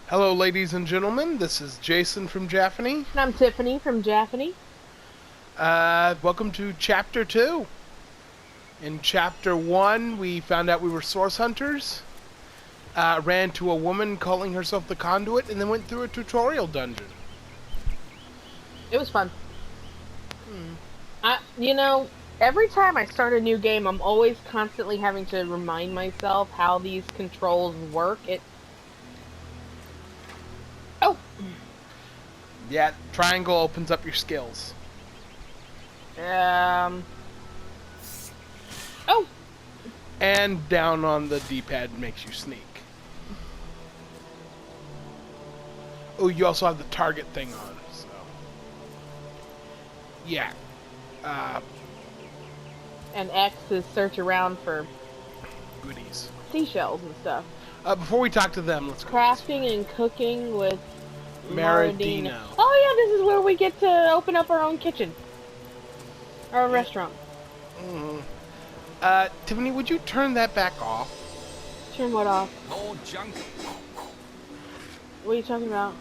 Hello, ladies and gentlemen. This is Jason from Jaffany. And I'm Tiffany from Jaffany. Welcome to Chapter 2. In Chapter 1, we found out we were source hunters, ran to a woman calling herself the Conduit, and then went through a tutorial dungeon. It was fun. Every time I start a new game, I'm always constantly having to remind myself how these controls work. Oh! Yeah, triangle opens up your skills. Oh! And down on the D-pad makes you sneak. Oh, you also have the target thing on, so... Yeah. And X is search around for Goodies. seashells and stuff. Before we talk to them, let's go. Crafting and cooking with Maradino. Oh yeah, this is where we get to open up our own kitchen. Or a restaurant. Tiffany, would you turn that back off? Turn what off? More junk. What are you talking about?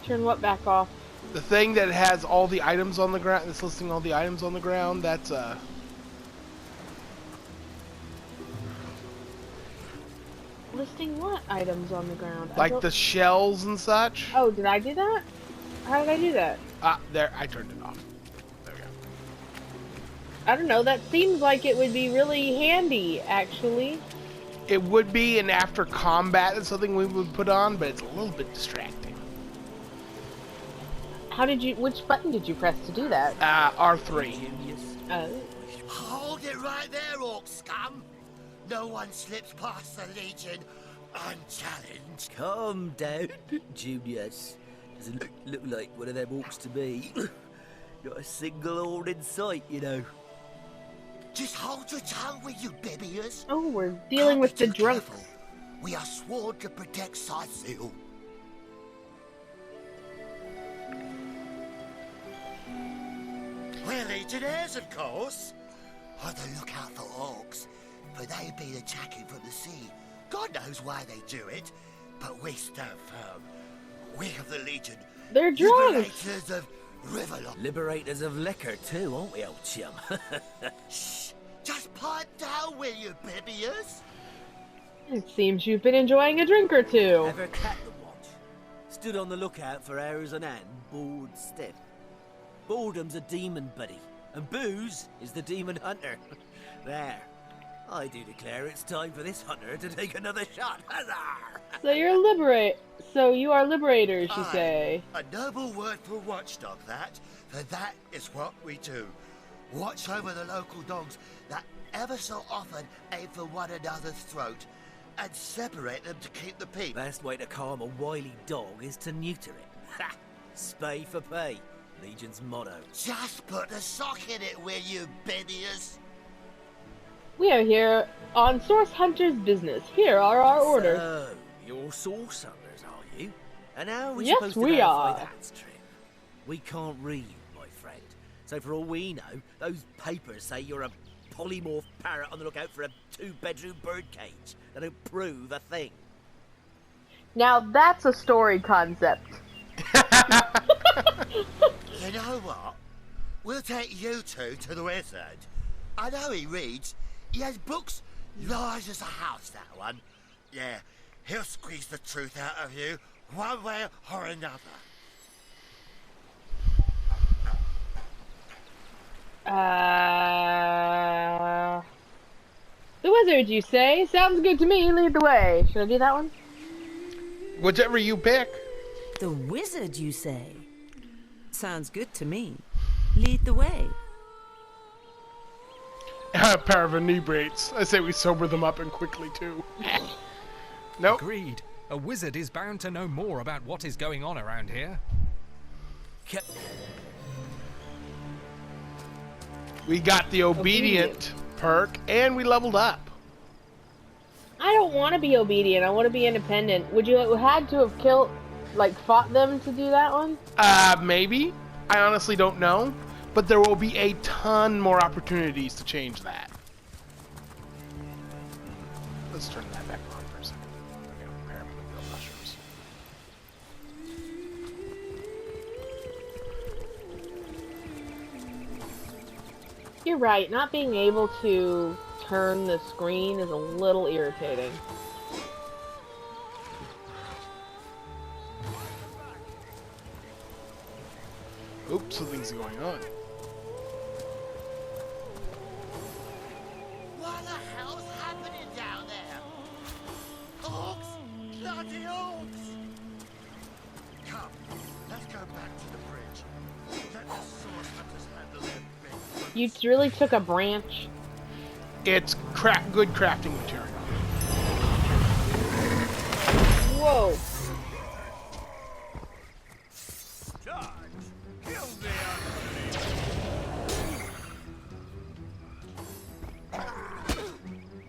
Turn what back off? The thing that has all the items on the ground, that's listing all the items on the ground, that's, Listing what items on the ground? like the shells and such. Oh, did I do that? How did I do that? There, I turned it off. There we go. I don't know, that seems like it would be really handy, actually. It would be, and after combat is something we would put on, but it's a little bit distracting. Which button did you press to do that? R3. Oh. Hold it right there, orc scum! No one slips past the Legion unchallenged. Calm down, Junius. Doesn't look like one of them orcs to me. Not a single horn in sight, you know. Just hold your tongue with you, bibbiers. Oh, we're dealing with the drunk. Careful. We are sworn to protect Scythiel. We're legionnaires, of course. On the lookout for orcs, for they've been attacking from the sea. God knows why they do it, but we stand firm. We of the Legion, They're drunk. liberators of Riverlock. Liberators of liquor too, aren't we, old chum? Shh! Just pipe down, will you, bibbiers? It seems you've been enjoying a drink or two. Ever cat the watch? Stood on the lookout for hours on end, bored stiff. Boredom's a demon, buddy, and booze is the demon hunter. There. I do declare it's time for this hunter to take another shot. Huzzah! So you are liberators, you Aye, say. a noble word for watchdog, that. For that is what we do. Watch over the local dogs that ever so often aim for one another's throat, and separate them to keep the peace. Best way to calm a wily dog is to neuter it. Ha! Spay for pay. Legion's motto. Just put a sock in it, will you, bibbiers? We are here on Source Hunter's business. Here are our orders. So, you're source hunters, are you? And how are we Yes, supposed to we verify are. that's true? We can't read, my friend. So for all we know, those papers say you're a polymorph parrot on the lookout for a 2-bedroom birdcage. They don't prove a thing. Now that's a story concept. You know what? We'll take you two to the wizard. I know he reads. He has books large as a house, that one. Yeah, he'll squeeze the truth out of you, one way or another. The wizard, you say? Sounds good to me. Lead the way. Should I do that one? Whichever you pick. The wizard, you say? Sounds good to me. Lead the way. A pair of inebriates. I say we sober them up and quickly, too. Nope. Agreed. A wizard is bound to know more about what is going on around here. We got the obedient perk, and we leveled up. I don't want to be obedient. I want to be independent. Would you have had to have fought them to do that one? Maybe. I honestly don't know. But there will be a ton more opportunities to change that. Let's turn that back on for a second. You're right. Not being able to turn the screen is a little irritating. Oops, something's going on. What the hell's happening down there? Orcs! Bloody orcs! Come, let's go back to the bridge. Let the source hunters handle their big. You really took a branch. It's good crafting material. Whoa. Charge! Kill the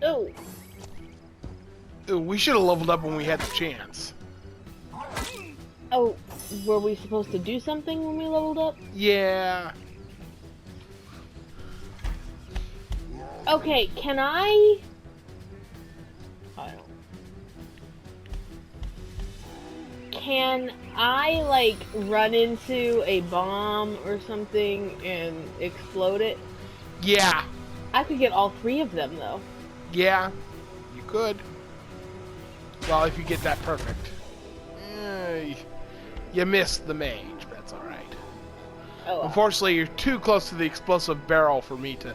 Oh. Ooh, we should have leveled up when we had the chance. Oh, were we supposed to do something when we leveled up? Yeah. Okay, can I don't. Can I, like, run into a bomb or something and explode it? Yeah. I could get all 3 of them, though. Yeah. You could. Well, if you get that perfect. You missed the mage, but that's alright. Oh, Unfortunately, you're too close to the explosive barrel for me to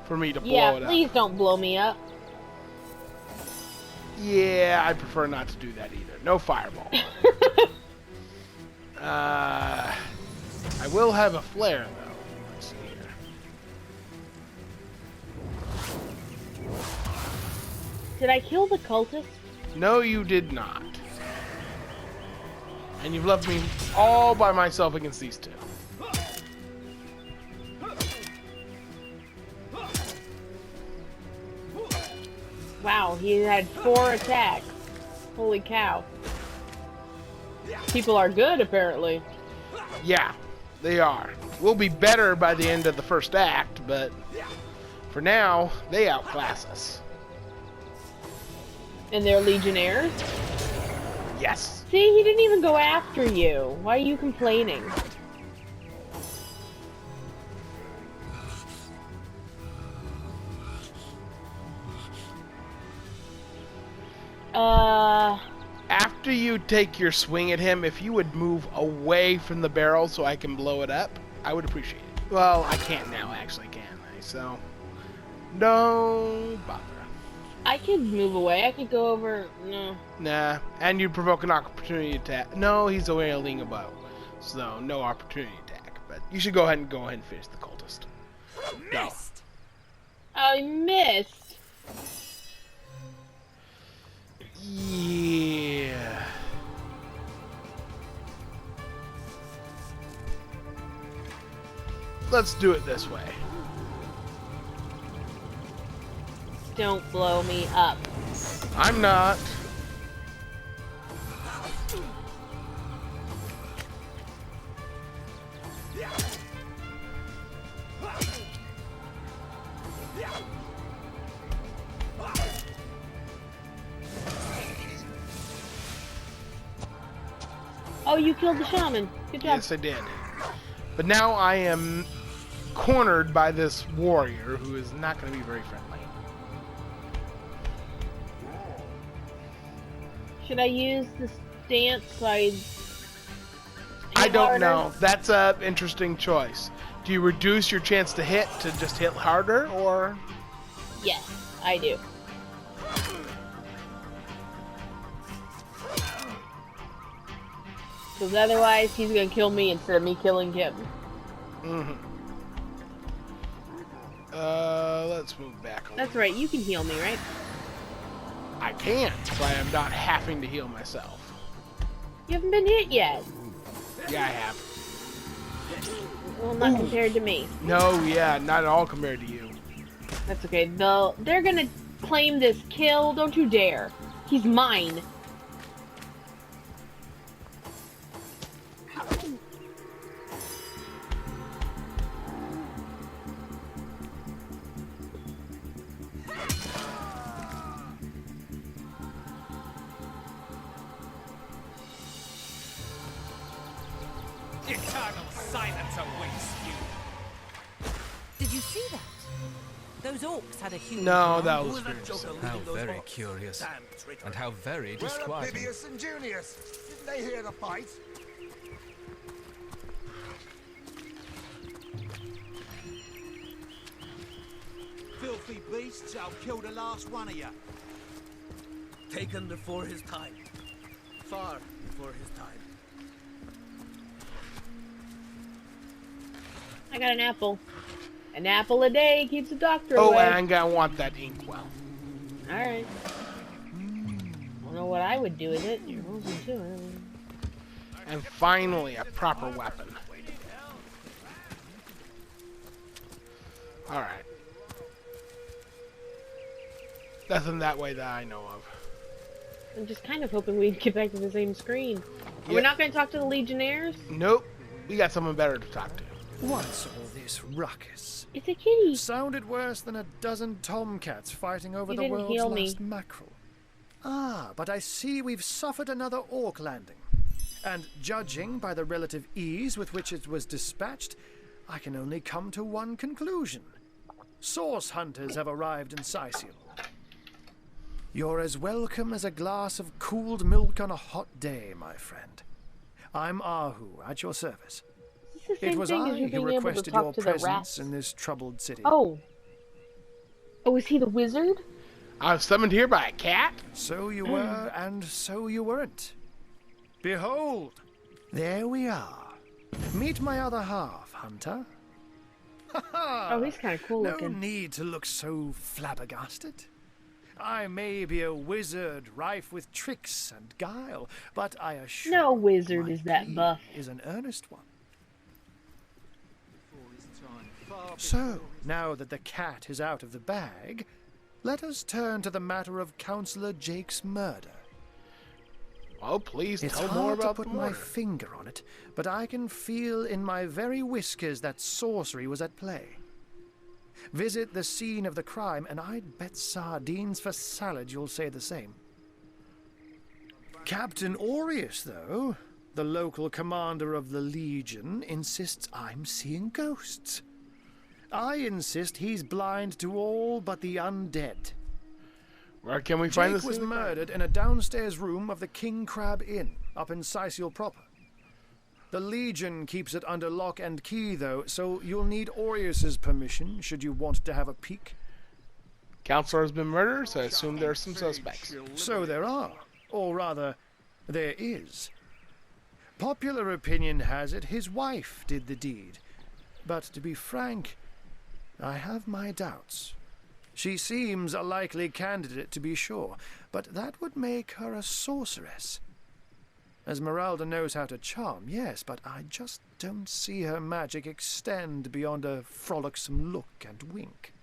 blow it yeah, up. please don't blow me up. Yeah, I prefer not to do that either. No fireball. I will have a flare, though. Let's see here. Did I kill the cultist? No, you did not. And you've left me all by myself against these 2. Wow, he had 4 attacks. Holy cow. People are good, apparently. Yeah, they are. We'll be better by the end of the first act, but for now, they outclass us. And they're legionnaires? Yes. See, he didn't even go after you. Why are you complaining? After you take your swing at him, if you would move away from the barrel so I can blow it up, I would appreciate it. Well, I can't now, actually, can I? So, no bother. I could move away. I could go over. No. Nah, and you'd provoke an opportunity attack. No, he's wielding a bow, so no opportunity attack. But you should go ahead and finish the cultist. Go. I missed. Yeah. Let's do it this way. Don't blow me up. I'm not. Oh, you killed the shaman. Good job. Yes, I did. But now I am cornered by this warrior who is not going to be very friendly. Should I use the stance so I don't know. That's an interesting choice. Do you reduce your chance to hit to just hit harder, or? Yes, I do. Because otherwise, he's gonna kill me instead of me killing him. Mm-hmm. Let's move back a little. That's right, you can heal me, right? I can't, but I'm not having to heal myself. You haven't been hit yet. Yeah, I have. Well, not compared to me. No, yeah, not at all compared to you. That's okay. They're gonna claim this kill. Don't you dare. He's mine. Eternal silence awaits you. Did you see that? Those orcs had a huge No, that Who was was that very joker silly. How leading those very orcs? curious. Damn traitor. And how very Where are disquieting. Bibius and Junius? Didn't they hear the fight? Filthy beasts, I'll kill the last one of you. Taken before his time. Far before his time. I got an apple. An apple a day keeps the doctor Oh, away. and I want that inkwell. Alright. Don't know what I would do with it. You're welcome to it. And finally, a proper weapon. Alright. Nothing that way that I know of. I'm just kind of hoping we'd get back to the same screen. Are we Yeah. not going to talk to the Legionnaires? Nope. We got someone better to talk to. What's all this ruckus? It's a kitty. Sounded worse than a dozen tomcats fighting over You the didn't world's heal me. last mackerel. Ah, but I see we've suffered another orc landing. And judging by the relative ease with which it was dispatched, I can only come to one conclusion. Source hunters have arrived in Sicil. You're as welcome as a glass of cooled milk on a hot day, my friend. I'm Ahu, at your service. It's the It same was thing I as you who being able to requested your talk to the presence rats. in this troubled city. Oh. Oh, is he the wizard? I was summoned here by a cat? So you were, and so you weren't. Behold, there we are. Meet my other half, Hunter. Oh, he's kind of cool No looking. need to look so flabbergasted. I may be a wizard rife with tricks and guile, but I assure No you wizard my is that plea buff. is an earnest one. So, now that the cat is out of the bag, let us turn to the matter of Councillor Jake's murder. Oh, please It's tell hard more to about put the my murder. finger on it, but I can feel in my very whiskers that sorcery was at play. Visit the scene of the crime, and I'd bet sardines for salad you'll say the same. Captain Aureus, though, the local commander of the Legion, insists I'm seeing ghosts. I insist he's blind to all but the undead. Where can we find Jake this? was murdered in a downstairs room of the King Crab Inn, up in Sicil proper. The Legion keeps it under lock and key, though, so you'll need Aureus's permission should you want to have a peek. Counselor has been murdered, so I assume there are some suspects. So there are, or rather, there is. Popular opinion has it his wife did the deed, but to be frank, I have my doubts. She seems a likely candidate, to be sure, but that would make her a sorceress. Esmeralda knows how to charm, yes, but I just don't see her magic extend beyond a frolicsome look and wink.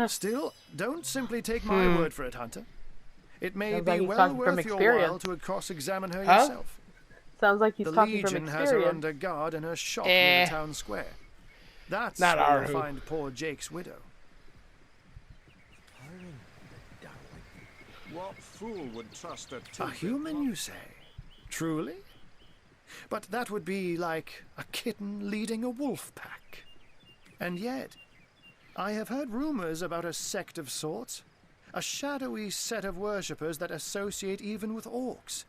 Still, don't simply take my word for it, Hunter. It may Sounds be like he's well talking worth from your while experience. to cross-examine her Huh? yourself. Sounds like he's The talking from Legion has her experience. under guard in her shop near Eh. the town square. That's Not where our you'll who. find poor Jake's widow. What fool would trust a A two-bit human, you say? Truly? But that would be like a kitten leading a wolf pack. And yet, I have heard rumors about a sect of sorts. A shadowy set of worshippers that associate even with orcs.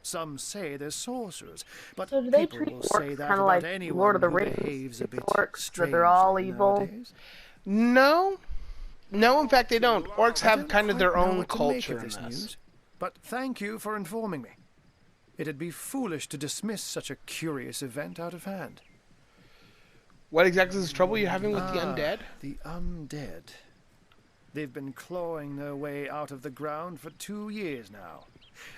Some say they're sorcerers, but So do they people treat will say orcs that kinda about like anyone Lord of the who Rings? behaves a bit Orcs, that they're all strangely evil? nowadays. No. No, in fact, they don't. Orcs I have don't kind of quite their know own what to make culture of in this this. news, but thank you for informing me. It'd be foolish to dismiss such a curious event out of hand. What exactly is the trouble you're having with the Ah, undead? The undead. They've been clawing their way out of the ground for 2 years now.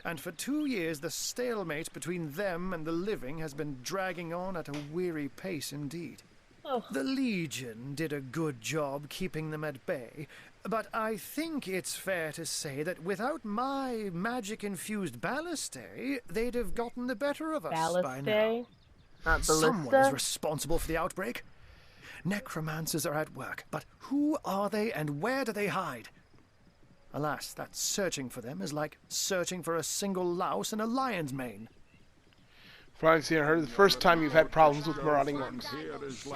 And for 2 years, the stalemate between them and the living has been dragging on at a weary pace indeed. Oh. The Legion did a good job keeping them at bay, but I think it's fair to say that without my magic-infused ballistae, they'd have gotten the better of us by now. Ballistae? Not Someone is ballista? responsible for the outbreak. Necromancers are at work, but who are they and where do they hide? Alas, that searching for them is like searching for a single louse in a lion's mane. Frank's here. Heard the first time you've had problems with marauding orcs.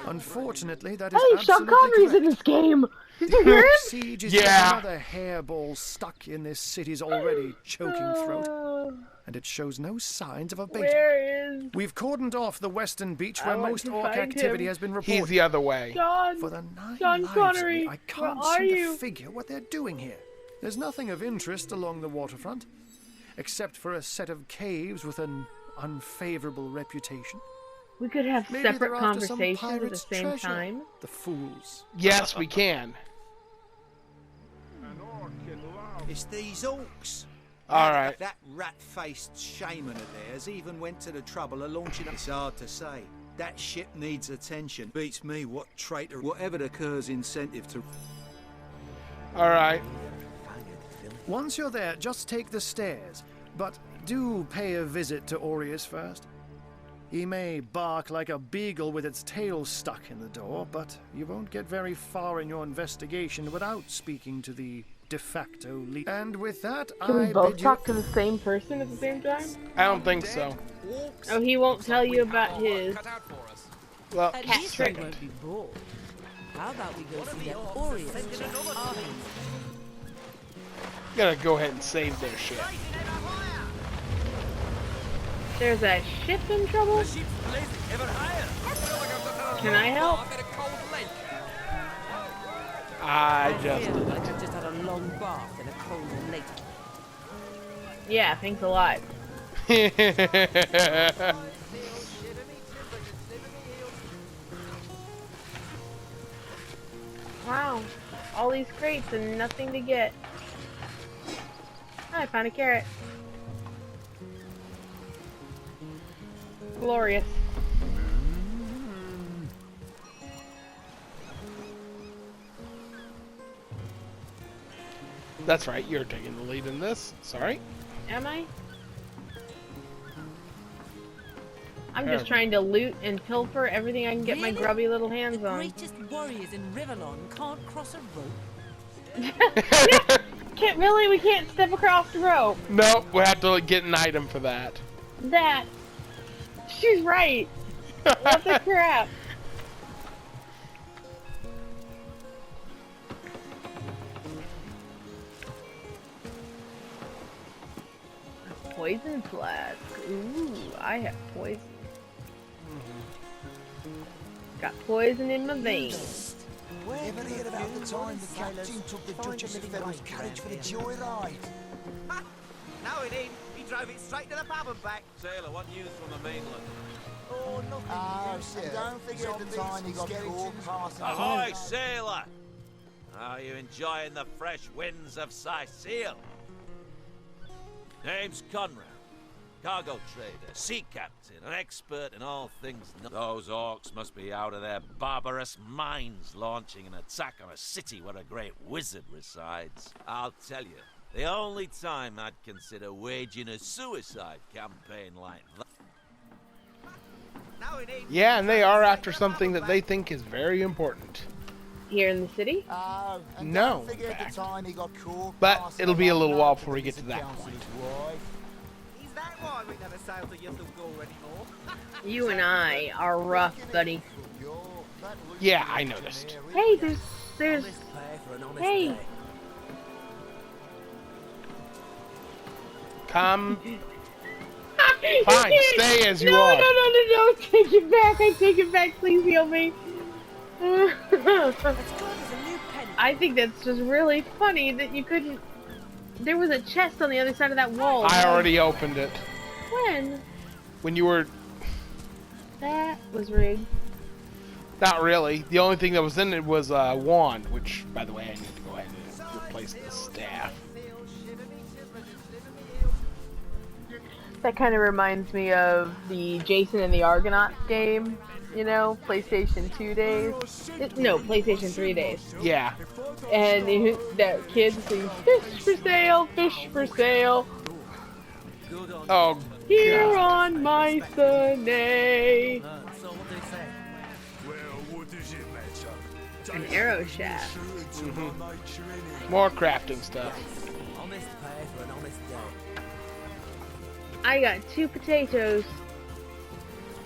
Unfortunately, that is Hey, Sean absolutely Connery's correct. in this game. Did The you hear orc him? siege is Yeah. yet another hairball stuck in this city's already choking throat, and it shows no signs of abating. Where is We've cordoned off the western beach I where want most to orc find activity him. has been He's reported. the other way. John? For the nine John lives of Connery, me, I can't where are seem you? to figure what they're doing here. There's nothing of interest along the waterfront, except for a set of caves with an unfavorable reputation. We could have Maybe separate they're after some conversations at the pirate's same treasure. time. The fools. Yes, we can. It's these orcs. All right. That rat-faced shaman of theirs even went to the trouble of launching. It's hard to say. That ship needs attention. Beats me what traitor, whatever the cur's incentive to. All right. Once you're there, just take the stairs. But do pay a visit to Aureus first. He may bark like a beagle with its tail stuck in the door, but you won't get very far in your investigation without speaking to the de facto leader. And with that, Can we I both bid talk to the same person at the same time? I don't think so. Oh, he won't tell you about his. Cut out for us. Well, At Cat least trick. we won't be bored. How about we go see that Aureus chap? gotta go ahead and save their shit. There's a ship in trouble? Can I help? I I just feel like I've just had a long bath in a cold lake. Yeah, thanks a lot. Wow. All these crates and nothing to get. Oh, I found a carrot. Glorious. That's right, you're taking the lead in this. Sorry. Am I? I'm just trying to loot and pilfer everything I can get my Really? grubby little hands The on. greatest warriors in Rivalon can't cross a rope. Can't really, we can't step across the rope. Nope, we have to get an item for that. That. She's right. What the crap? A poison flask. Ooh, I have poison. Got poison in my veins. Ever hear about the time the captain took the Duchess of Ferrell's carriage for the joyride? No, it ain't. He drove it straight to the pub and back. Sailor, what news from the mainland? Oh, nothing. I don't think at the time he got caught passing. Ahoy, sailor! Are you enjoying the fresh winds of Sicile? Name's Conrad. Cargo trader, sea captain, an expert in all things. Those orcs must be out of their barbarous minds launching an attack on a city where a great wizard resides. I'll tell you, the only time I'd consider waging a suicide campaign like that. Yeah, and they are after something that they think is very important. Here in the city? And No, don't forget in fact. the time he got caught But passing it'll be a little along while the before we get to that councillor's point. wife. Is that why we never sail to Yundle anymore? You and I are rough, buddy. Yeah, I noticed. Hey, there's. Hey, Come. Fine, stay as you no, are. No, take it back. I take it back. Please heal me. I think that's just really funny that you couldn't. There was a chest on the other side of that wall. I already opened it. When? When you were... That was rigged. Not really. The only thing that was in it was a wand, which, by the way, I need to go ahead and replace the staff. That kind of reminds me of the Jason and the Argonauts game. You know, PlayStation 2 days. No, PlayStation 3 days. Yeah. And that kid sings, "Fish for sale, fish for sale." Oh, Here God. on my Sunday. So what they say? An arrow shaft. More crafting stuff. Honest pay for an honest day. I got 2 potatoes.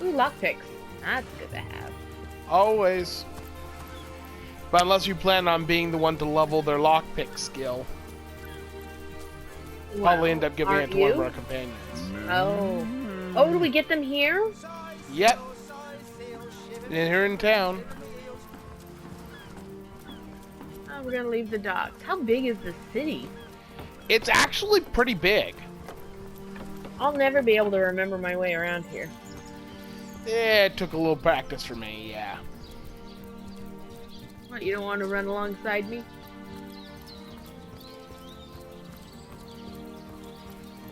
Ooh, lockpicks. That's good to have. Always. But unless you plan on being the one to level their lockpick skill, probably end up giving it to one of our companions. Oh. Oh, do we get them here? Yep. And here in town. Oh, we're gonna leave the docks. How big is the city? It's actually pretty big. I'll never be able to remember my way around here. Yeah, it took a little practice for me, yeah. What, you don't want to run alongside me?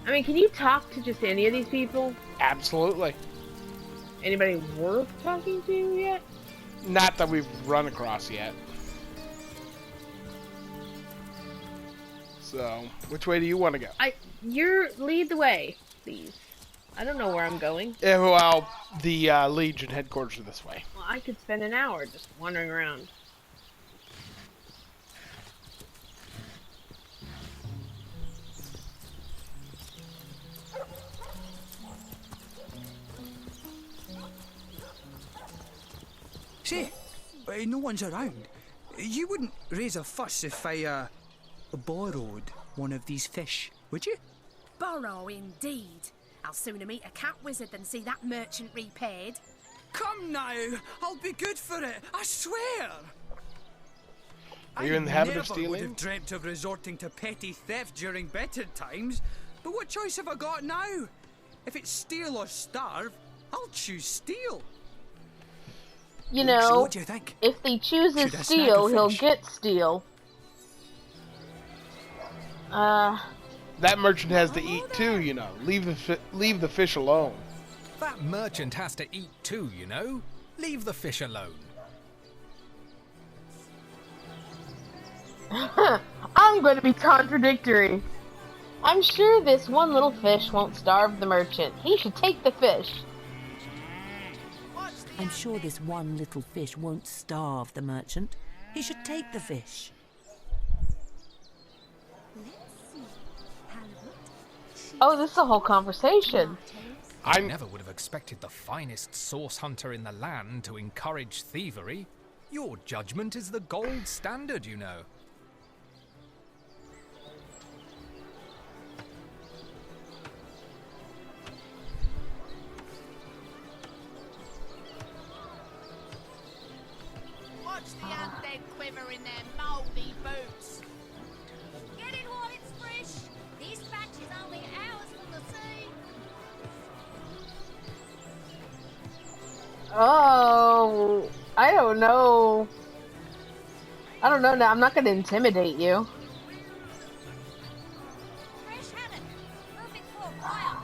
I mean, can you talk to just any of these people? Absolutely. Anybody worth talking to yet? Not that we've run across yet. So, which way do you want to go? Lead the way, please. I don't know where I'm going. Yeah, well, the Legion headquarters are this way. Well, I could spend an hour just wandering around. Say, no one's around. You wouldn't raise a fuss if I, borrowed one of these fish, would you? Borrow indeed. I'll sooner meet a cat wizard than see that merchant repaid. Come now, I'll be good for it, I swear! Are you in the habit of I never would stealing? have dreamt of resorting to petty theft during better times, but what choice have I got now? If it's steal or starve, I'll choose steal. You So know, what do you think? if he chooses Should I snag steel, a he'll fish? get steel. That merchant has to eat too, you know. Leave the fish alone. That merchant has to eat too, you know. Leave the fish alone. I'm going to be contradictory. I'm sure this one little fish won't starve the merchant. He should take the fish. I'm sure this one little fish won't starve the merchant. He should take the fish. Oh, this is a whole conversation. I never would have expected the finest source hunter in the land to encourage thievery. Your judgment is the gold standard, you know. Watch the undead quiver in their mouldy boots. Get it while it's fresh. This batch is only hours from the sea. Oh, I don't know. I don't know now. I'm not going to intimidate you. Fresh haddock. Perfect for a fire.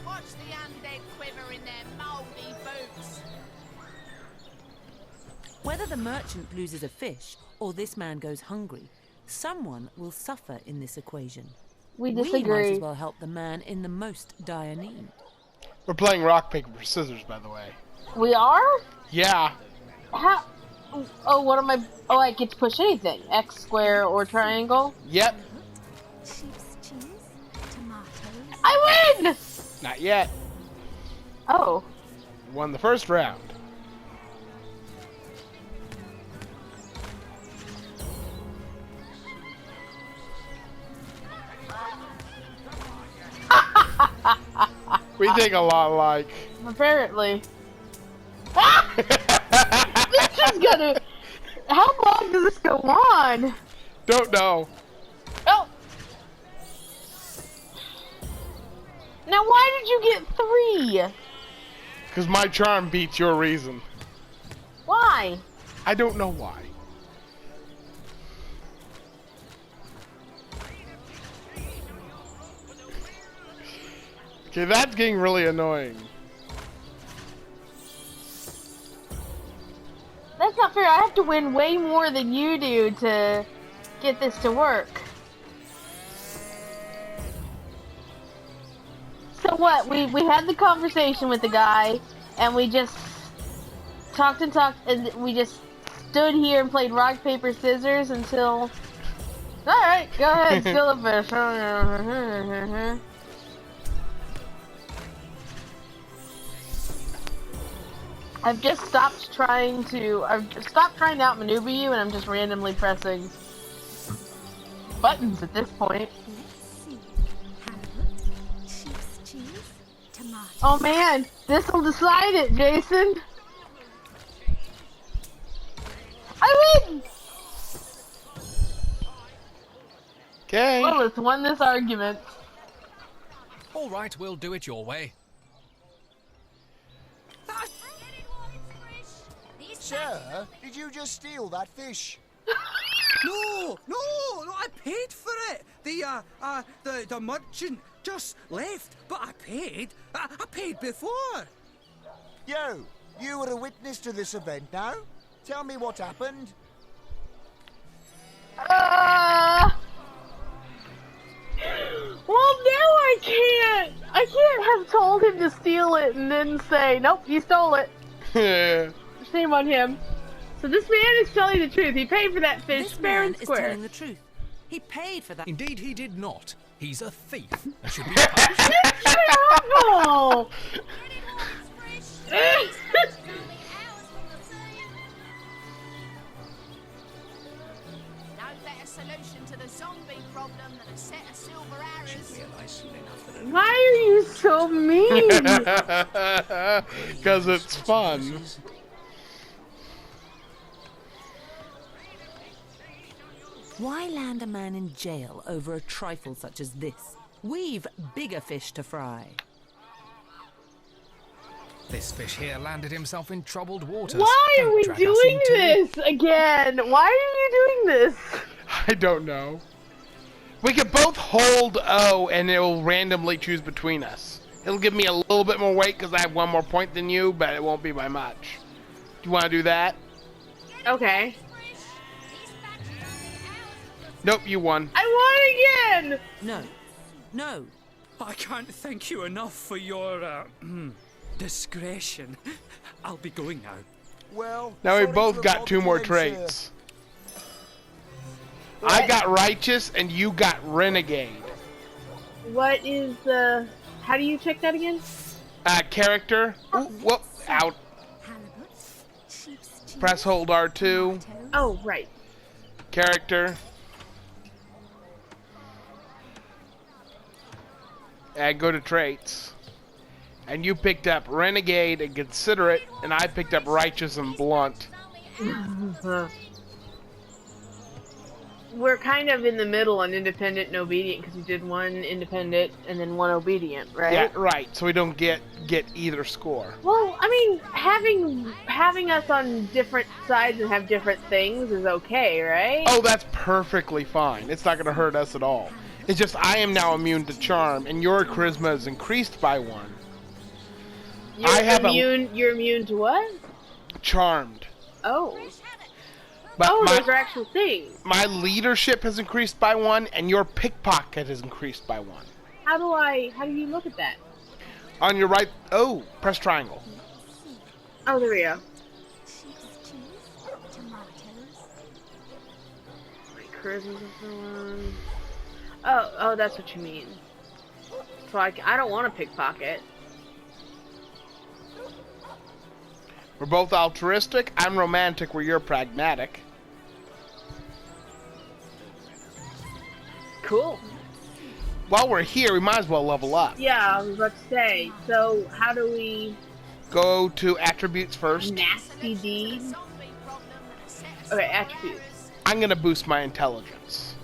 Watch the undead quiver in their mouldy boots. Whether the merchant loses a fish or this man goes hungry, someone will suffer in this equation. We We disagree. might as well help the man in the most dire need. We're playing rock, paper, scissors, by the way. We are? Yeah. How? Oh, what am I? Oh, I get to push anything. X, square, or triangle? Yep. Chips, cheese, tomatoes. I win! Not yet. Oh. Won the first round. We think a lot alike. Apparently. This is gonna... How long does this go on? Don't know. Oh! Now why did you get 3? Because my charm beats your reason. Why? I don't know why. Okay, that's getting really annoying. That's not fair. I have to win way more than you do to get this to work. So what? We had the conversation with the guy, and we just talked and talked, and we just stood here and played rock, paper, scissors until... Alright, go ahead, steal a fish. I've just stopped trying to outmaneuver you, and I'm just randomly pressing buttons at this point. Let's see. Halibut, sheep's cheese, tomatoes. Oh man, this'll decide it, Jason. I win! Okay. Well, let's won this argument. All right, we'll do it your way. Sir, did you just steal that fish? No, I paid for it. The merchant just left, but I paid. I paid before. You were a witness to this event now? Tell me what happened. Well, now I can't have told him to steal it and then say, nope, he stole it. Shame on him. So this man is telling the truth. He paid for that fish This fair man and is square. telling the truth. He paid for that. Indeed, he did not. He's a thief and should be punished. Oh! No better solution to the zombie problem than a set of silver arrows. Why are you so mean? Because it's fun. Why land a man in jail over a trifle such as this? We've bigger fish to fry. This fish here landed himself in troubled waters. Why are Don't we drag us doing into- this again? Why are you doing this? I don't know. We could both hold O and it will randomly choose between us. It'll give me a little bit more weight because I have one more point than you, but it won't be by much. Do you want to do that? Okay. Nope, you won. I won again! No. I can't thank you enough for your discretion. I'll be going now. Well, Now we sorry both to got have 2 more bothered you, sir. traits. I got righteous and you got renegade. What is the... How do you check that again? Character. Ooh, whoop, out. Halibut, sheep's cheese, Press hold R2. tomatoes. Oh, right. Character. And go to traits. And you picked up renegade and considerate, and I picked up righteous and blunt. We're kind of in the middle on independent and obedient because we did one independent and then one obedient, right? Yeah, right. So we don't get either score. Well, I mean, having us on different sides and have different things is okay, right? Oh, that's perfectly fine. It's not going to hurt us at all. It's just I am now immune to charm, and your charisma is increased by 1. You're immune to what? Charmed. Oh. But Those are actual things. my leadership has increased by 1, and your pickpocket has increased by 1. How do you look at that? On your right, press triangle. Oh, there we go. Sheep's cheese, tomatoes. My charisma's the one. Oh, that's what you mean. So I don't want to pickpocket. We're both altruistic. I'm romantic, where you're pragmatic. Cool. While we're here, we might as well level up. Yeah, I was about to say. So how do we... Go to attributes first. Nasty deed? Okay, attributes. I'm going to boost my intelligence.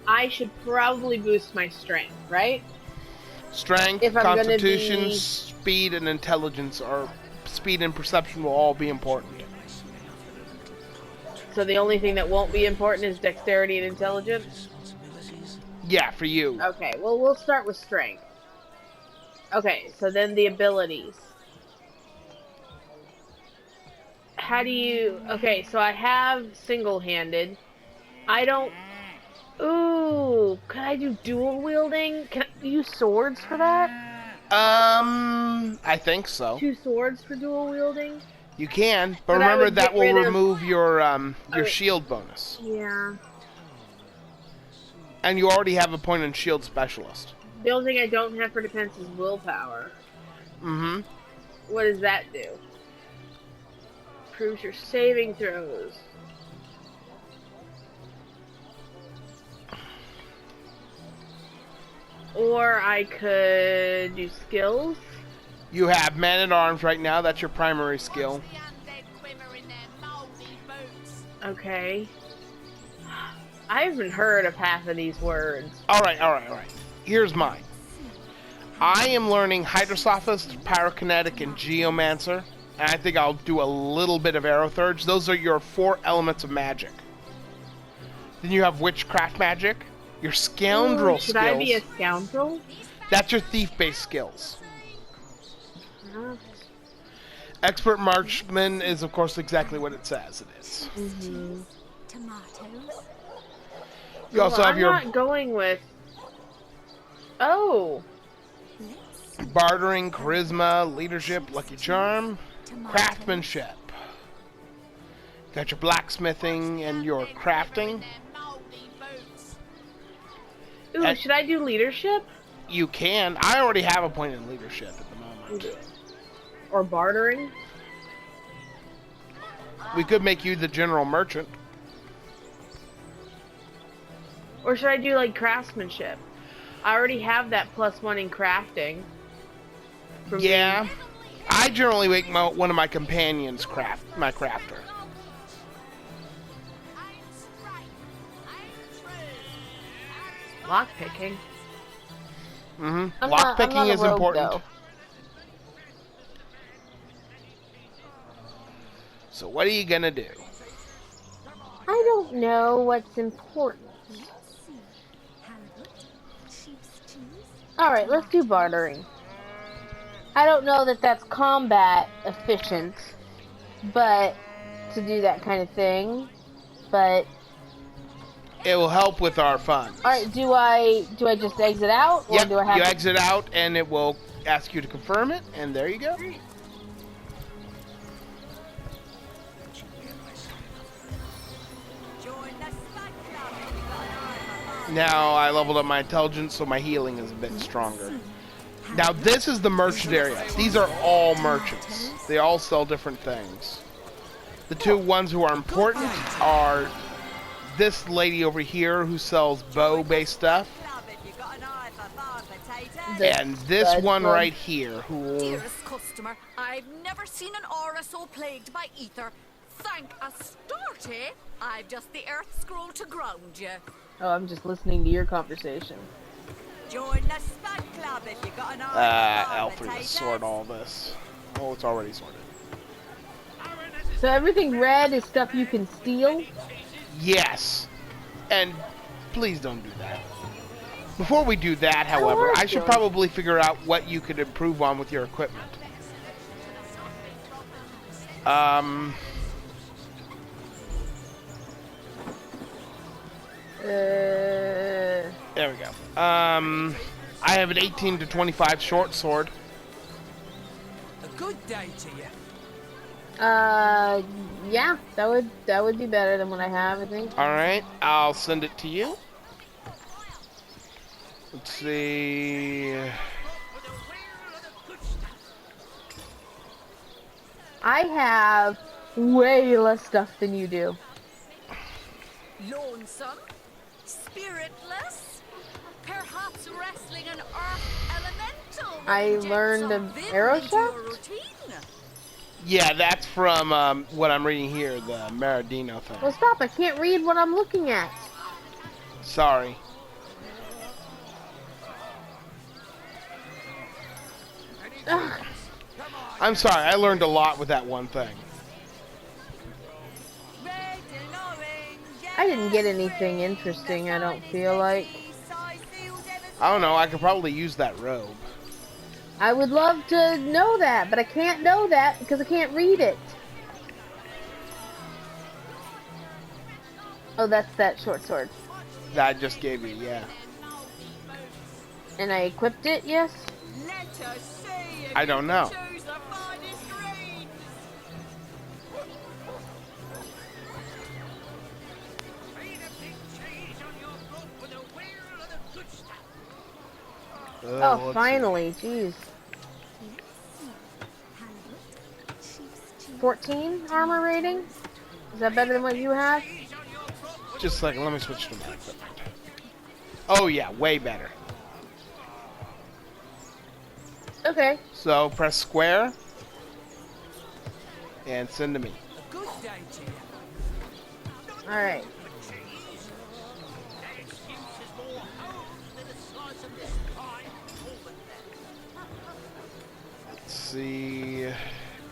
I should probably boost my strength, right? Strength, If I'm gonna constitution, be- speed, and intelligence, or speed and perception will all be important. So the only thing that won't be important is dexterity and intelligence? Yeah, for you. Okay, well, we'll start with strength. Okay, so then the abilities. How do you... Okay, so I have single-handed. I don't... Ooh, could I do dual wielding? Can I use swords for that? I think so. 2 swords for dual wielding? You can, but But I remember would that get will rid of- remove your Okay. shield bonus. Yeah. And you already have a point on shield specialist. The only thing I don't have for defense is willpower. Mm-hmm. What does that do? improves your saving throws. Or I could do skills. You have Man-at-Arms right now. That's your primary skill. Okay. I haven't heard of half of these words. Alright. Here's mine. I am learning Hydrosophist, Pyrokinetic, and Geomancer. And I think I'll do a little bit of Aerothurge. Those are your 4 elements of magic. Then you have Witchcraft Magic. Your Scoundrel Should skills. I be a scoundrel? That's your thief-based skills. Expert Marksman is, of course, exactly what it says it is. Mm-hmm. Tomatoes. You also have your I'm not going with... Oh! Bartering, Charisma, Leadership, Lucky Charm, Craftsmanship. Got your Blacksmithing and your Crafting. Ooh, should I do leadership? You can. I already have a point in leadership at the moment. Or bartering? We could make you the general merchant. Or should I do like craftsmanship? I already have that +1 in crafting. Yeah. I generally make one of my companions my crafter. Lockpicking. Mm-hmm. I'm Lockpicking not a is rogue, important. though. So what are you gonna do? I don't know what's important. Alright, let's do bartering. I don't know that that's combat efficient, but to do that kind of thing, but It will help with our funds. alright, do I just exit out, or Yep, do I have you to... exit out and it will ask you to confirm it, and there you go. Now I leveled up my intelligence, so my healing is a bit stronger. Now this is the merchant area. These are all merchants. They all sell different things. The 2 ones who are important are this lady over here who sells bow-based stuff, and this one right here who... Dearest customer, I've never seen an aura so plagued by ether. Thank Astarte, I've just the earth scroll to ground you. Oh, I'm just listening to your conversation. Join the Spud Club if you got an eye for Alfred to sort all this. Oh, it's already sorted. So everything red is stuff you can steal? Yes. And please don't do that. Before we do that, however, I should probably figure out what you could improve on with your equipment. There we go. I have an 18 to 25 short sword. A good day to you. Yeah, that would be better than what I have, I think. Alright, I'll send it to you. Let's see. I have way less stuff than you do. Lonesome? Spiritless? Perhaps wrestling an earth elemental? I learned an arrow shot? Yeah, that's from what I'm reading here, the Maradino thing. Well, stop, I can't read what I'm looking at. Sorry. Ugh. I'm sorry, I learned a lot with that one thing. I didn't get anything interesting, I don't feel like. I don't know, I could probably use that robe. I would love to know that, but I can't know that because I can't read it. Oh, that's that short sword. That I just gave you, yeah. And I equipped it, yes? I don't know. Oh, finally, jeez. 14 armor rating. Is that better than what you have? Just a second, let me switch to my equipment. Oh yeah, way better. Okay. So press square and send to me. Alright. Let's see,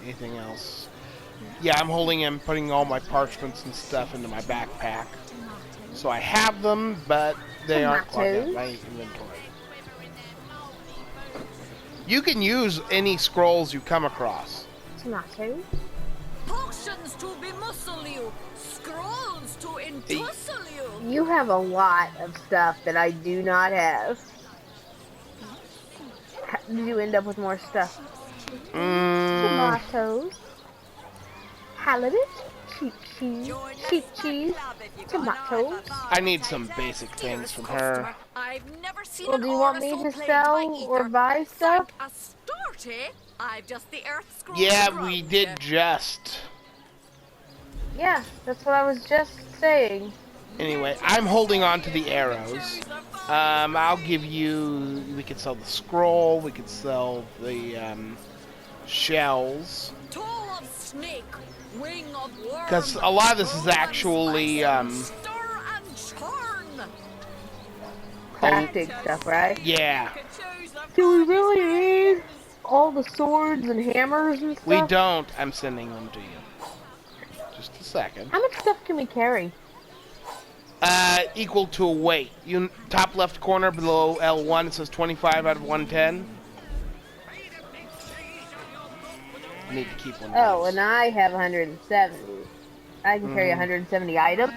anything else? Yeah, I'm holding and putting all my parchments and stuff into my backpack. So I have them, but they aren't quite in my inventory. You can use any scrolls you come across. Tomatoes. Potions to bemuscle you, scrolls to entussle you. You have a lot of stuff that I do not have. Did you end up with more stuff? Tomatoes. Halibut. Sheep cheese. Tomatoes. I need some basic things from her. Well, do you want me to sell or buy stuff? Yeah, we did just. Yeah, that's what I was just saying. Anyway, I'm holding on to the arrows. I'll give you. We could sell the scroll. We could sell the shells. Because a lot of this is actually crafting stuff, right? Yeah. Do we really need all the swords and hammers and stuff? We don't. I'm sending them to you. Just a second. How much stuff can we carry? Equal to a weight. You top left corner below L1, it says 25 out of 110. I need to keep one. Oh, and I have 170. I can carry 170 items?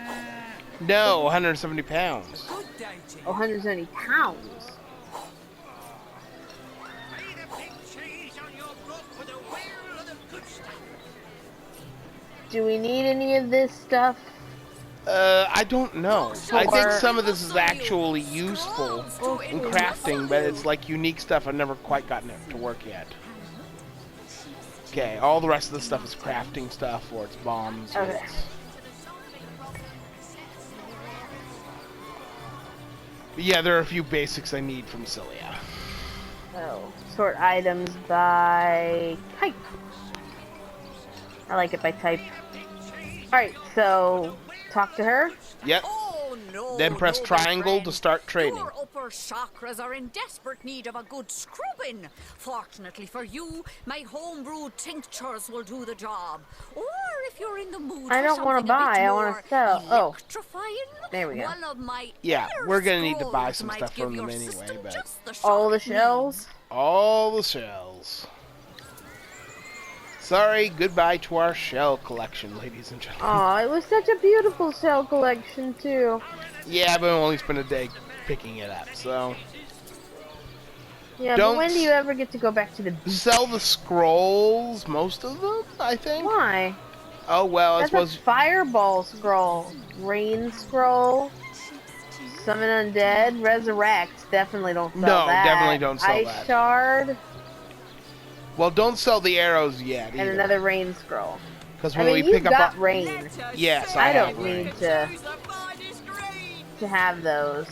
No, 170 pounds. Oh, 170 pounds. Do we need any of this stuff? I don't know. I think some of this is actually useful in crafting, but it's like unique stuff. I've never quite gotten it to work yet. Okay, all the rest of the stuff is crafting stuff, or it's bombs. Okay. But yeah, there are a few basics I need from Cilia. Oh, sort items by type. I like it by type. Alright, so talk to her. Yep. Then press triangle to start trading. Your upper chakras are in desperate need of a good scrubbing. Fortunately for you, my homebrewed tinctures will do the job. Or if you're in the mood I don't want to buy, I want to sell. Oh, there we go. One of my Yeah, we're gonna need to buy some stuff from them anyway, but all the shells? All the shells. Sorry, goodbye to our shell collection, ladies and gentlemen. Oh, it was such a beautiful shell collection too. Yeah, but I only spent a day picking it up, so. Yeah, Don't but when do you ever get to go back to the beach? Sell the scrolls, most of them, I think. Why? Oh well, I That's suppose. a fireball scroll, rain scroll, summon undead, resurrect. Definitely don't sell No, that. definitely don't sell Ice that. shard. Well, don't sell the arrows yet. And either. another rain scroll. Because I when mean, we pick you've up got rain. Yes, I have don't rain. need to have those.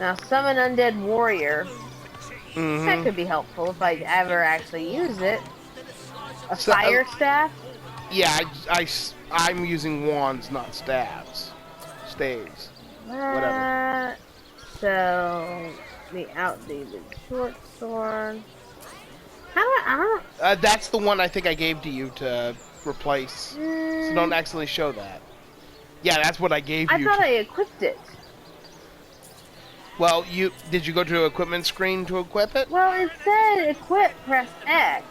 Now, summon undead warrior. That could be helpful if I ever actually use it. A fire staff. Yeah, I'm using wands, not staves. Staves. Whatever. So the outdated short sword. I don't. That's the one I think I gave to you to replace. So don't accidentally show that. Yeah, that's what I gave you. I thought I equipped it. Well, did you go to equipment screen to equip it? Well, it said equip, press X.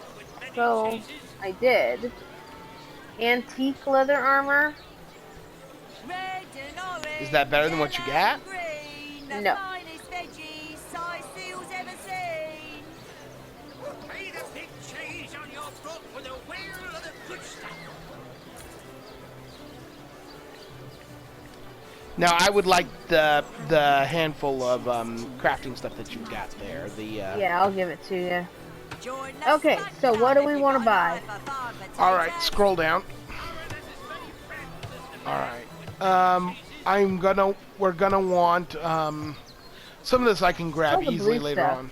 So I did. Antique leather armor. Is that better than what you got? No. Now I would like the handful of crafting stuff that you got there. Yeah, I'll give it to you. Okay, so what do we want to buy? All right, scroll down. All right. We're gonna want some of this I can grab Oh, the easily blue later stuff. on.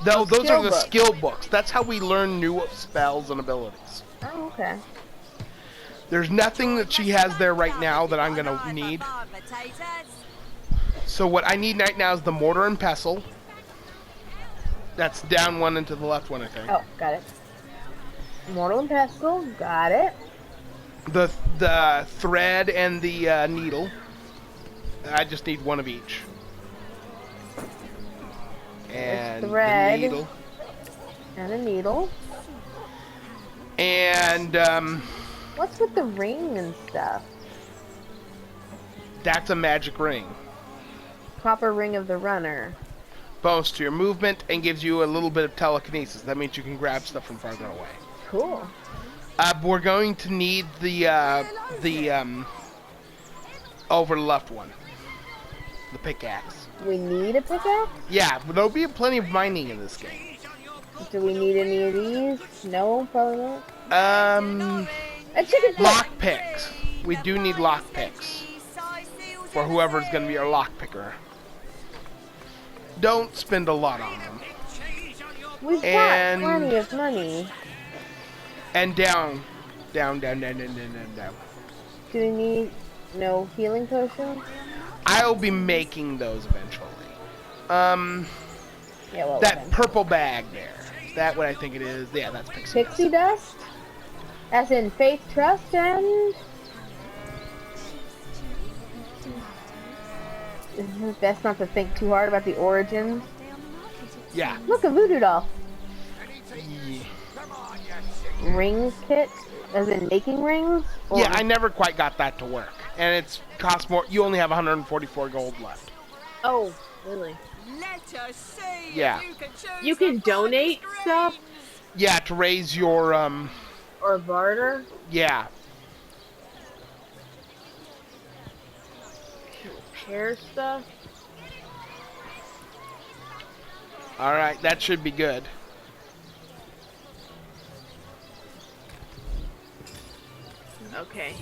No, those skill are the books. skill books. That's how we learn new spells and abilities. Oh, okay. There's nothing that she has there right now that I'm gonna need. So what I need right now is the mortar and pestle. That's down one and to the left one, I think. Oh, got it. Mortal and pestle, got it. The thread and the needle. I just need one of each. And thread. the needle. And a needle. And what's with the ring and stuff? That's a magic ring. Copper ring of the runner. Bonus to your movement and gives you a little bit of telekinesis. That means you can grab stuff from farther away. Cool. We're going to need the over left one. The pickaxe. We need a pickaxe? Yeah, but there'll be plenty of mining in this game. Do we need any of these? No, probably not. A chicken foot. Lock picks. We do need lock picks. For whoever's going to be our lock picker. Don't spend a lot on them. We've got plenty of money. And down. Down. Do we need no healing potion? I'll be making those eventually. Yeah, well, that purple bag there. Is that what I think it is? Yeah, that's pixie dust. As in faith, trust, and it's best not to think too hard about the origins. Yeah. Look, a voodoo doll. Yeah. Rings kit, as in making rings? Or... Yeah, I never quite got that to work. And it's cost more. You only have 144 gold left. Oh, really? Let us see. Yeah. You can donate stuff? Yeah, to raise your, Or barter? Yeah. Share stuff? Alright, that should be good. Okay.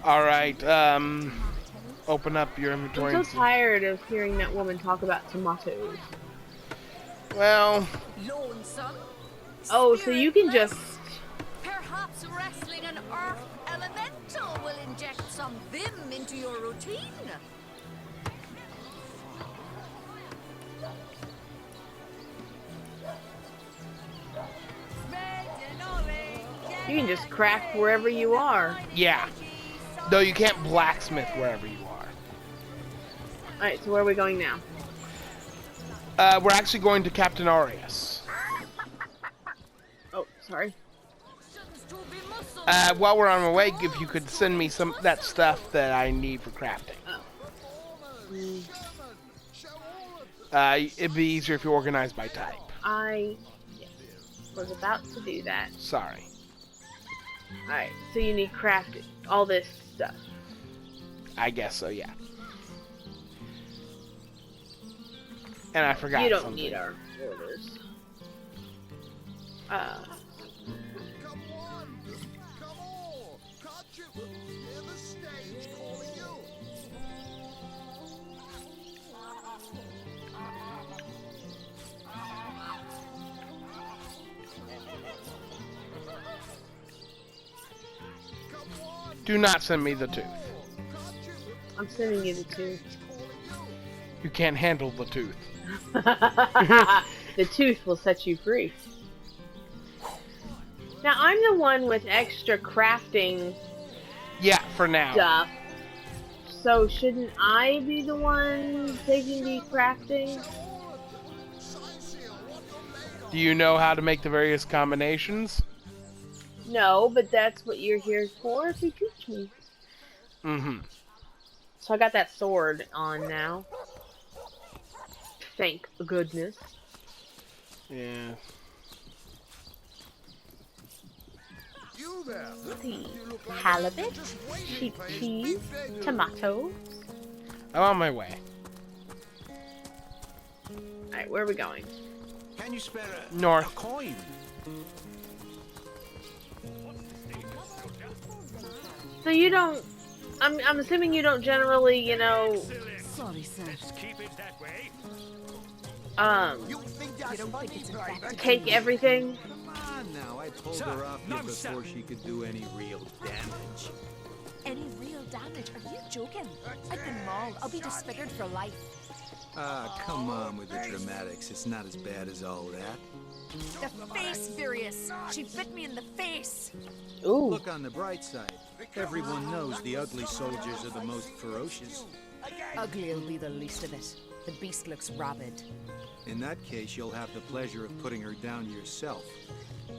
Alright, open up your inventory. I'm so tired of hearing that woman talk about tomatoes. Well... Lonesome? Oh, so you can just... Perhaps wrestling an earth elemental will inject some vim into your routine. You can just craft wherever you are. Yeah. Though you can't blacksmith wherever you are. Alright, so where are we going now? We're actually going to Captain Arias. Oh, sorry. While we're on our way, if you could send me some that stuff that I need for crafting. It'd be easier if you organized by type. I was about to do that. Sorry. Alright, so you need crafting. All this stuff. I guess so, yeah. And I forgot You don't something. need our orders. Do not send me the tooth. I'm sending you the tooth. You can't handle the tooth. The tooth will set you free. Now, I'm the one with extra crafting Yeah, for now. stuff. So, shouldn't I be the one taking the crafting? Do you know how to make the various combinations? No, but that's what you're here for, if you teach me. Mm-hmm. So I got that sword on now. Thank goodness. Yeah. See, halibut, sheep cheese, tomato. I'm on my way. Alright, where are we going? Can you spare a North. coin? So you don't. I'm assuming you don't generally, you know. Sorry, sir. You think that's funny, Private? Take everything. Come on now, I pulled her off you before she could do any real damage. Any real damage? Are you joking? I've been mauled. I'll be disfigured for life. Ah, come on with the dramatics. It's not as bad as all that. The face, Furious. She bit me in the face. Ooh. Look on the bright side. Everyone knows the ugly soldiers are the most ferocious. Ugly'll be the least of it. The beast looks rabid. In that case, you'll have the pleasure of putting her down yourself.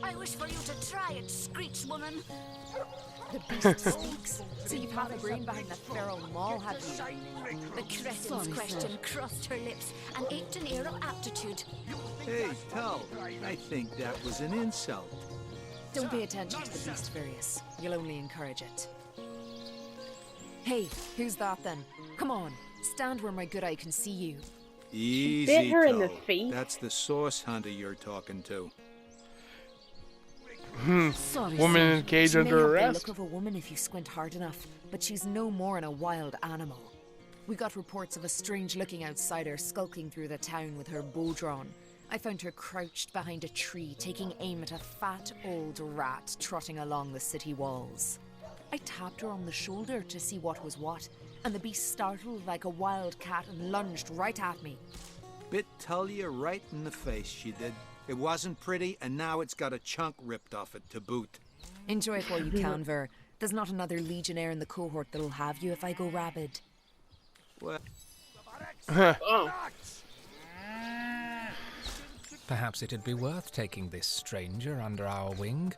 I wish for you to try it, Screech Woman. The beast speaks. So you've half a brain behind that feral maul, have you? The cretin's question crossed her lips and aped an air of aptitude. Hey, Tull, I think that was an insult. Don't pay attention to the beast, Furious. You'll only encourage it. Hey, who's that then? Come on, stand where my good eye can see you. Easy, bit her in the Tull. face. That's the source hunter you're talking to. Sorry, Woman sir. in a cage She may under have the arrest. look of a woman if you squint hard enough, but she's no more than a wild animal. We got reports of a strange-looking outsider skulking through the town with her bow drawn. I found her crouched behind a tree, taking aim at a fat old rat trotting along the city walls. I tapped her on the shoulder to see what was what, and the beast startled like a wild cat and lunged right at me. Bit Tullia right in the face, she did. It wasn't pretty, and now it's got a chunk ripped off it to boot. Enjoy it while you can, Ver. There's not another legionnaire in the cohort that'll have you if I go rabid. Well, Oh. Perhaps it'd be worth taking this stranger under our wing.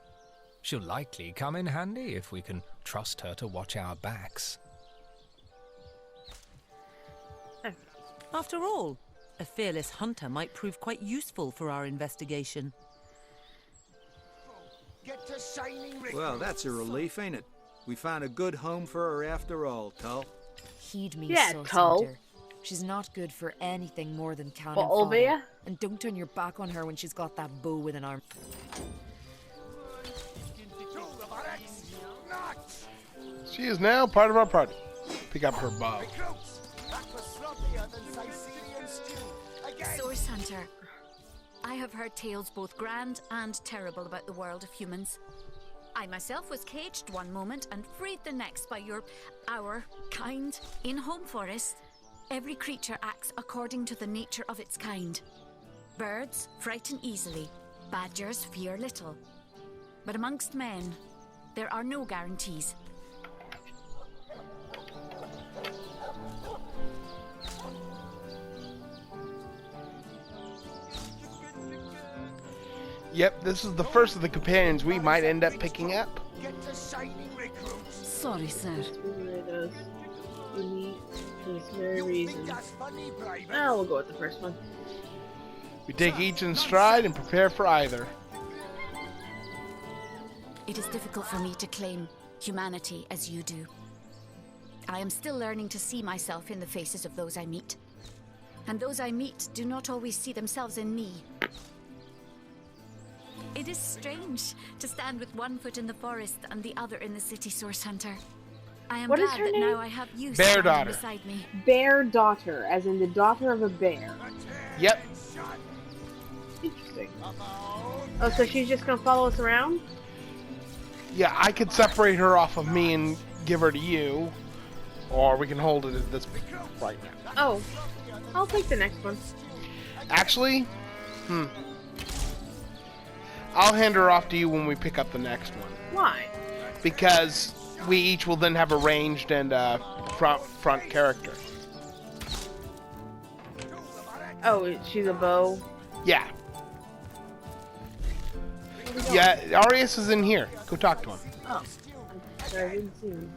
She'll likely come in handy if we can trust her to watch our backs. After all, a fearless hunter might prove quite useful for our investigation. Get to shining well, that's a relief, ain't it? We found a good home for her after all, Tull. Heed me, Yeah, Source Tull. Hunter. She's not good for anything more than cannon What, fodder. Olvia? And don't turn your back on her when she's got that bow with an arm. She is now part of our party. Pick up her bow. Source Hunter. I have heard tales both grand and terrible about the world of humans. I myself was caged one moment and freed the next by our kind. In Home Forest, every creature acts according to the nature of its kind. Birds frighten easily, badgers fear little. But amongst men, there are no guarantees. Yep, this is the first of the companions we might end up picking up. Get to shining recruits. Sorry, sir. Unique for this very You reason. think that's funny, Private? Oh, we'll go with the first one. We take each in stride and prepare for either. It is difficult for me to claim humanity as you do. I am still learning to see myself in the faces of those I meet. And those I meet do not always see themselves in me. It is strange to stand with one foot in the forest and the other in the city, Source Hunter. I am What is glad her that name? now I have you Bear standing Daughter. beside me. Bear daughter, as in the daughter of a bear. Yep. Interesting. Oh, so she's just gonna follow us around? Yeah, I could separate her off of me and give her to you, or we can hold it at this right now. Oh, I'll take the next one. Actually, I'll hand her off to you when we pick up the next one. Why? Because we each will then have a ranged and front character. Oh, she's a bow. Yeah. Yeah, Arius is in here. Go talk to him. Oh, I didn't see him.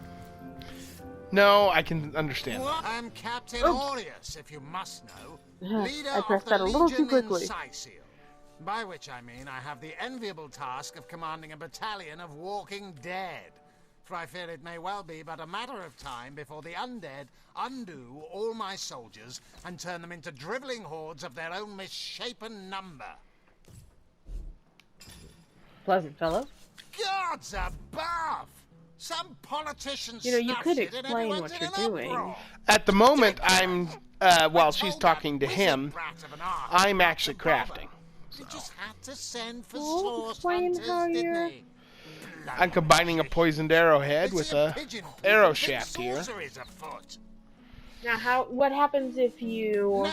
No, I can understand. I'm Captain Oops. Aureus, if you must know. Leader I pressed of that the a little too Legion quickly. in Sicil. By which I mean I have the enviable task of commanding a battalion of walking dead. For I fear it may well be but a matter of time before the undead undo all my soldiers and turn them into drivelling hordes of their own misshapen number. pleasant fellow. Gods above! Some politicians You know, you could snatched it and explain everyone's what in you're an doing. uproar. At the moment, I'm, while she's talking to him, I'm actually crafting. He just had to send for Well, source explain hunters, how didn't you're- he? I'm combining a poisoned arrowhead with a arrow shaft here. Sorcery's afoot. Now, what happens if you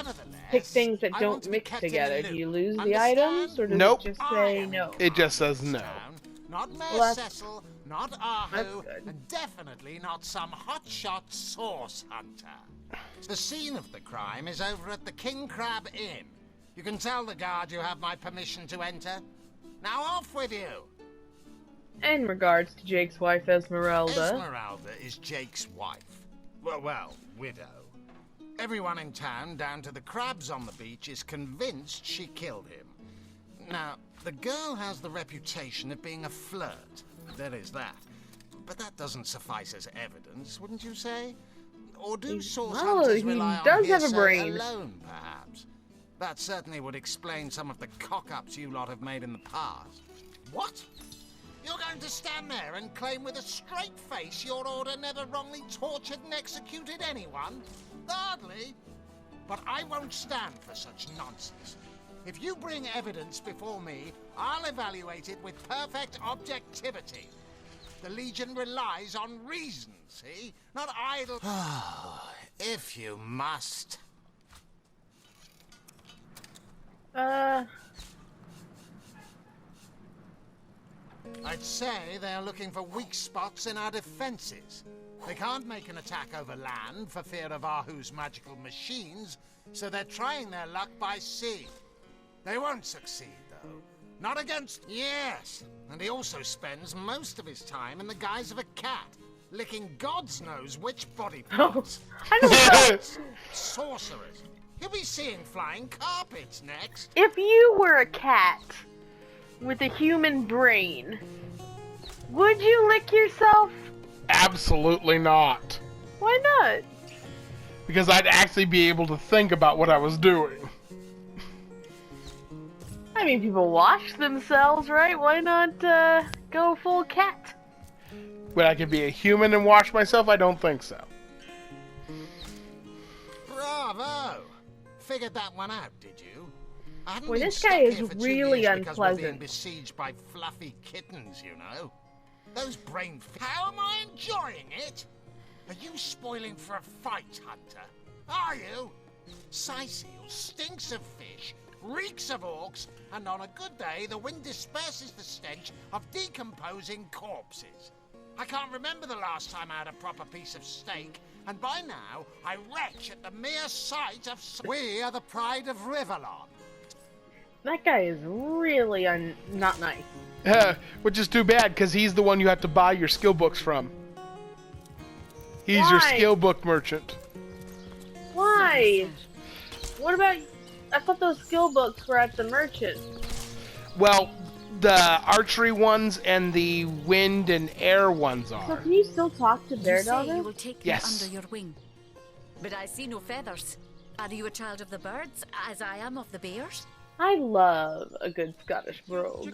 pick things that don't mix together? Do you lose the items, or does Nope. it just say no? It just says no. Not Mayor Well, Cecil, not Ahu, and definitely not some hotshot source hunter. The scene of the crime is over at the King Crab Inn. You can tell the guard you have my permission to enter. Now off with you! In regards to Jake's wife, Esmeralda. Esmeralda is Jake's wife. Well, widow. Everyone in town, down to the crabs on the beach, is convinced she killed him. Now, the girl has the reputation of being a flirt. There is that. But that doesn't suffice as evidence, wouldn't you say? Or do source hunters rely on does have a hearsay brain. alone, perhaps? That certainly would explain some of the cock-ups you lot have made in the past. What? You're going to stand there and claim with a straight face your order never wrongly tortured and executed anyone? Hardly. But I won't stand for such nonsense. If you bring evidence before me, I'll evaluate it with perfect objectivity. The Legion relies on reason, see? Not idle... if you must. I'd say they're looking for weak spots in our defenses. They can't make an attack over land for fear of Ahu's magical machines, so they're trying their luck by sea. They won't succeed, though. Not against... Yes, and he also spends most of his time in the guise of a cat, licking God's knows which body parts. Sorcerers. You'll be seeing flying carpets next. If you were a cat with a human brain, would you lick yourself? Absolutely not. Why not? Because I'd actually be able to think about what I was doing. I mean, people wash themselves, right? Why not go full cat? But I could be a human and wash myself? I don't think so. Bravo! Figured that one out, did you? I haven't Boy, been this stuck guy is here for 2 really years because we're being unpleasant. besieged by fluffy kittens, you know. Those brain... How am I enjoying it? Are you spoiling for a fight, Hunter? Are you? Sisal stinks of fish, reeks of orcs, and on a good day, the wind disperses the stench of decomposing corpses. I can't remember the last time I had a proper piece of steak, and by now, I retch at the mere sight of... We are the pride of Riverlon. That guy is really not nice. Which is too bad, because he's the one you have to buy your skill books from. He's your Why? skill book merchant. Why? What about... I thought those skill books were at the merchant. Well, the archery ones and the wind and air ones So are. can you still talk to Bear You say Dogger? you will take Yes. me under your wing. But I see no feathers. Are you a child of the birds, as I am of the bears? I love a good Scottish brogue.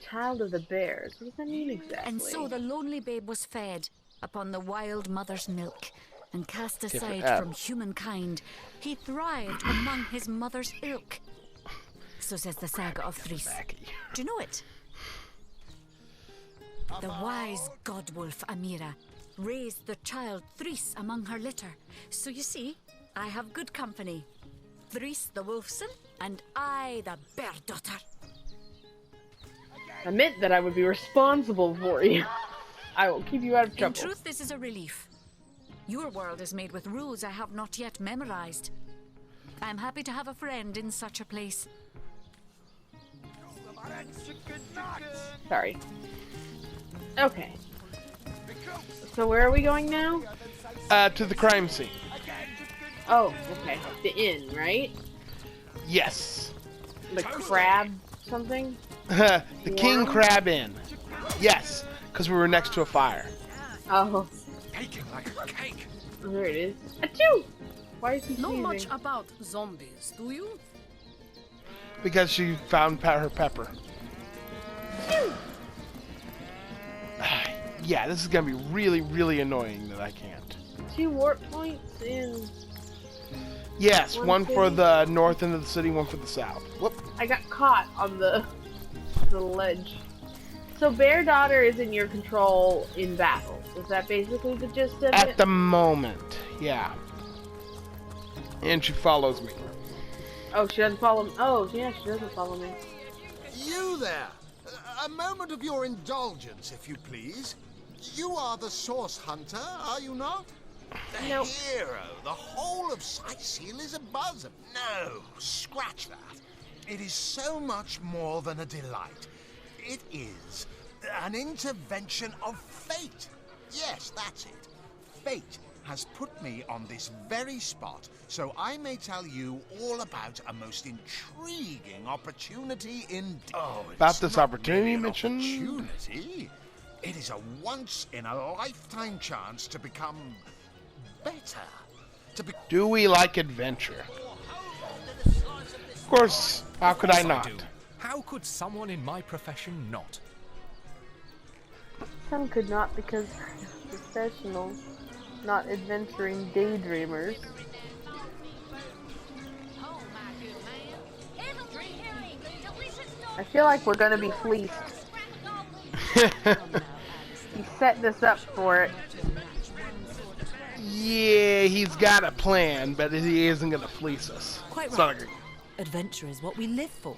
Child of the bears. What does that mean exactly? And so the lonely babe was fed upon the wild mother's milk, and cast aside from humankind, he thrived among his mother's ilk. So says the saga of Threes. Do you know it? The wise godwolf Amira raised the child Threes among her litter. So you see, I have good company. Threes the wolfson, and I the bear daughter. I meant that I would be responsible for you. I will keep you out of In trouble. truth, this is a relief. Your world is made with rules I have not yet memorized. I am happy to have a friend in such a place. Sorry. Okay. So where are we going now? To the crime scene. Oh, okay. The inn, right? Yes. The crab something? The King Crab Inn. Yes, because we were next to a fire. Oh. Baking like a cake. There it is. Achoo! Why is he Not sneezing? much about zombies, do you? Because she found her pepper. Yeah, this is gonna be really, really annoying that I can't. 2 warp points in. Yes, one for city? the north end of the city, one for the south. Whoop. I got caught on the ledge. So Bear Daughter is in your control in battle. Is that basically the gist of it? At the moment, yeah. And she follows me. Oh, she doesn't follow me. Oh, yeah, she doesn't follow me. You there! A moment of your indulgence, if you please. You are the Source Hunter, are you not? The Nope. hero. The whole of Sightseal is abuzz. No, scratch that. It is so much more than a delight. It is an intervention of fate. Yes, that's it. Fate has put me on this very spot, so I may tell you all about a most intriguing opportunity in... Oh, About it's this not opportunity really an mentioned? opportunity. It is a once-in-a-lifetime chance to become better. Do we like adventure? Of course, how could I not? How could someone in my profession not? Some could not because they're professionals, not adventuring daydreamers. I feel like we're gonna be fleeced. He set this up for it. Yeah, he's got a plan, but he isn't gonna fleece us. Quite It's right. not a- Adventure is what we live for.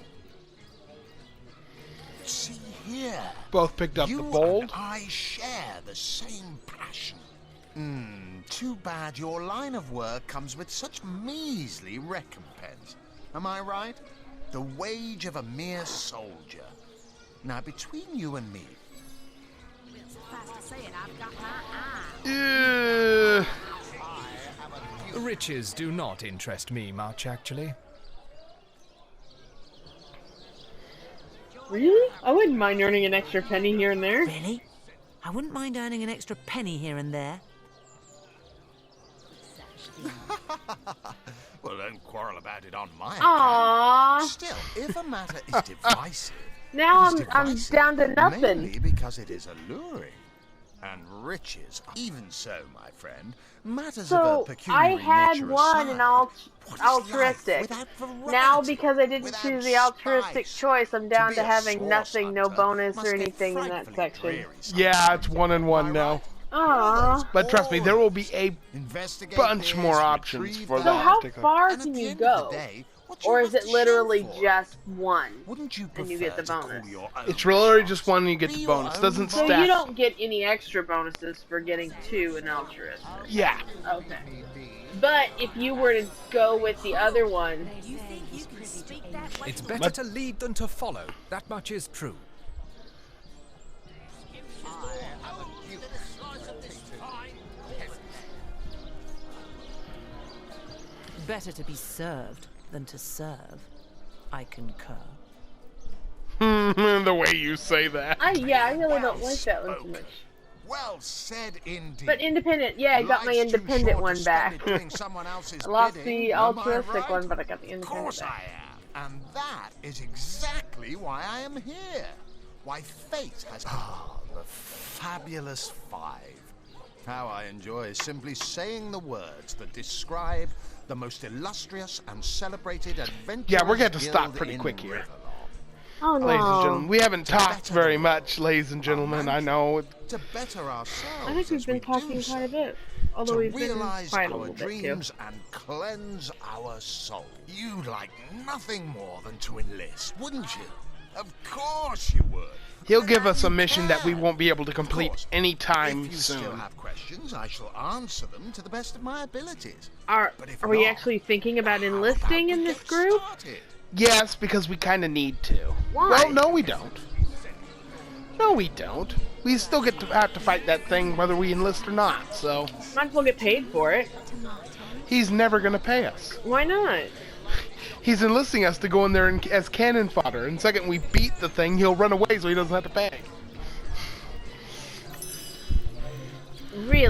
See here. Both picked up you the bold. and I share the same passion. Too bad your line of work comes with such measly recompense. Am I right? The wage of a mere soldier. Now, between you and me, Riches do not interest me much, actually. Really? I wouldn't mind earning an extra penny here and there. Really? I wouldn't mind earning an extra penny here and there. well, don't quarrel about it on my Aww. account. Still, if a matter is divisive, Now it is I'm divisive down to nothing. Mainly because it is alluring. And riches, even so, my friend, matters of So a pecuniary I had nature one aside, in what is altruistic. life without variety, Now because I didn't without choose the altruistic spice? choice, I'm down be to a having source nothing, no hunter bonus must or get anything in that frightfully section. dreary Yeah, it's 1 and 1 now. Aww. But trust me, there will be a Investigate bunch this, more options retrieve for So that how particular. far can you go? Or is it literally just one? Wouldn't you and you get the prefer to bonus? call your own It's literally just one and you get the bonus. Doesn't So stack. you don't get any extra bonuses for getting 2 in altruistic. Yeah. Okay. But if you were to go with the other one, It's better to lead than to follow. That much is true. Better to be served than to serve. I concur. The way you say that. I really don't like that one too much. Well said indeed. But independent, yeah, I got my Life's too independent short one to back. spend it doing someone else's I lost bidding, the am I altruistic right? one, but I got the Of independent course back. I am. And that is exactly why I am here. Why fate has... the fabulous 5. How I enjoy simply saying the words that describe the most illustrious and celebrated adventurers Yeah, we're going to stop guild pretty in quick here. Oh no. Ladies and gentlemen, we haven't talked very much, ladies and gentlemen. I know. To better ourselves I think we've as been we talking do so, quite a bit. Although to we've been realize quiet a our little bit too. dreams and cleanse our soul. You'd like nothing more than to enlist, wouldn't you? Of course you would. He'll give us a mission that we won't be able to complete anytime If you soon. still have questions, I shall answer them to the best of my abilities. Are if we not, actually thinking about enlisting in this group? Yes, because we kind of need to. Why? Well, no, we don't. No, we don't. We still get to have to fight that thing whether we enlist or not, so... Might as well get paid for it. He's never going to pay us. Why not? He's enlisting us to go in there as cannon fodder, and second we beat the thing, he'll run away so he doesn't have to pay. Really?